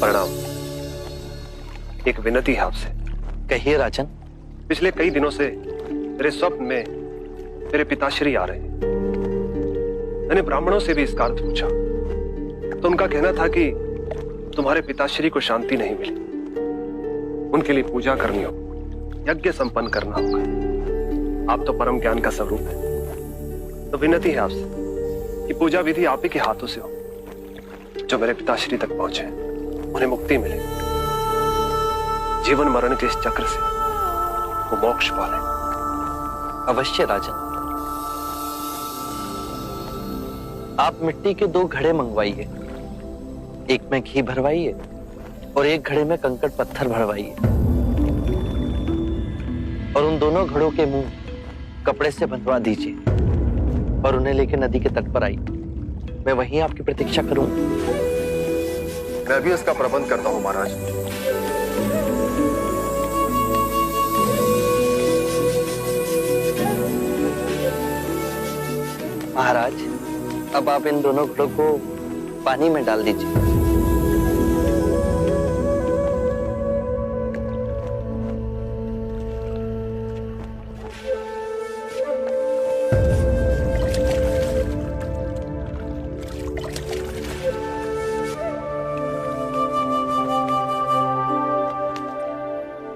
प्रणाम। एक विनती है आपसे। कहिए राजन। पिछले कई दिनों से मेरे स्वप्न में मेरे पिताश्री आ रहे हैं। मैंने ब्राह्मणों से भी इसका अर्थ पूछा तो उनका कहना था कि तुम्हारे पिताश्री को शांति नहीं मिली, उनके लिए पूजा करनी हो, यज्ञ संपन्न करना होगा। आप तो परम ज्ञान का स्वरूप है, तो विनती है आपसे कि पूजा विधि आप ही के हाथों से हो, जो मेरे पिताश्री तक पहुंचे, उन्हें मुक्ति मिले, जीवन मरण के इस चक्र से वो मोक्ष पाले। अवश्य राजन। आप मिट्टी के 2 घड़े मंगवाइए, एक में घी भरवाइए और एक घड़े में कंकड़ पत्थर भरवाइए, और उन दोनों घड़ों के मुंह कपड़े से बंधवा दीजिए और उन्हें लेकर नदी के तट पर आइए। मैं वहीं आपकी प्रतीक्षा करूंगा। मैं भी इसका प्रबंध करता हूं महाराज। महाराज, अब आप इन दोनों घड़ों को पानी में डाल दीजिए।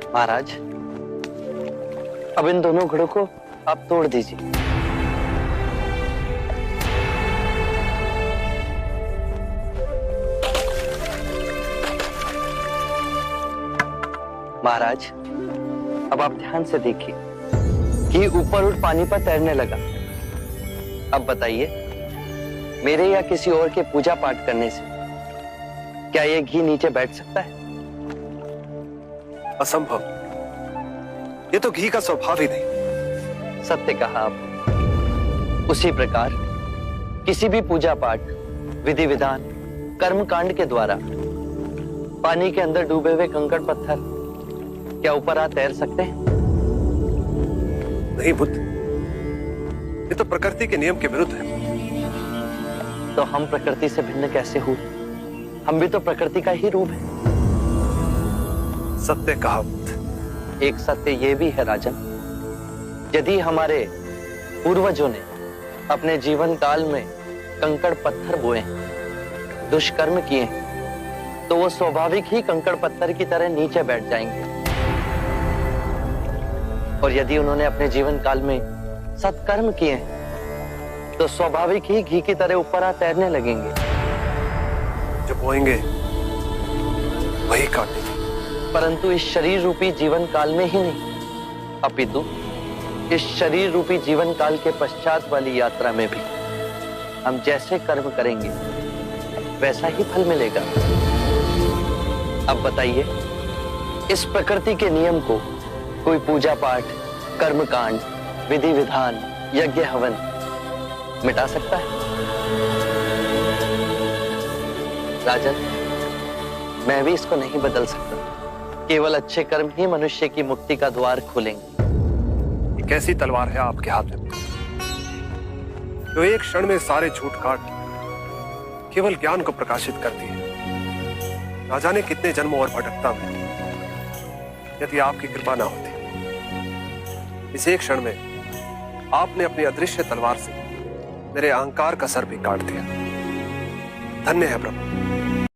महाराज, अब इन दोनों घड़ों को आप तोड़ दीजिए। महाराज, अब आप ध्यान से देखिए कि ऊपर उठ पानी पर तैरने लगा। अब बताइए, मेरे या किसी और के पूजा पाठ करने से क्या यह घी नीचे बैठ सकता है? असंभव। ये तो घी का स्वभाव ही नहीं। सत्य कहा आपने। उसी प्रकार किसी भी पूजा पाठ, विधि विधान, कर्म कांड के द्वारा पानी के अंदर डूबे हुए कंकड़ पत्थर क्या ऊपर आ तैर सकते हैं? नहीं बुद्ध, ये तो प्रकृति के नियम के विरुद्ध है। तो हम प्रकृति से भिन्न कैसे हुए? हम भी तो प्रकृति का ही रूप है। सत्य कहा बुद्ध। एक सत्य ये भी है राजन, यदि हमारे पूर्वजों ने अपने जीवन काल में कंकड़ पत्थर बोए, दुष्कर्म किए, तो वो स्वाभाविक ही कंकड़ पत्थर की तरह नीचे बैठ जाएंगे। और यदि उन्होंने अपने जीवन काल में सत्कर्म किए तो स्वाभाविक ही घी की तरह ऊपर आ तैरने लगेंगे। जो बोएंगे वही काटेंगे। परंतु इस शरीर रूपी जीवन काल में ही नहीं, अपितु इस शरीर रूपी जीवन काल के पश्चात वाली यात्रा में भी हम जैसे कर्म करेंगे वैसा ही फल मिलेगा। अब बताइए, इस प्रकृति के नियम को कोई पूजा पाठ, कर्म कांड, विधि विधान, यज्ञ हवन मिटा सकता है? राजन, मैं भी इसको नहीं बदल सकता। केवल अच्छे कर्म ही मनुष्य की मुक्ति का द्वार खोलेंगे। ये कैसी तलवार है आपके हाथ में, जो एक क्षण में सारे झूठ काट केवल ज्ञान को प्रकाशित करती है। ना जाने कितने जन्मों और भटकता में यदि आपकी कृपा ना होती, इस एक क्षण में आपने अपनी अदृश्य तलवार से मेरे अहंकार का सर भी काट दिया। धन्य है प्रभु।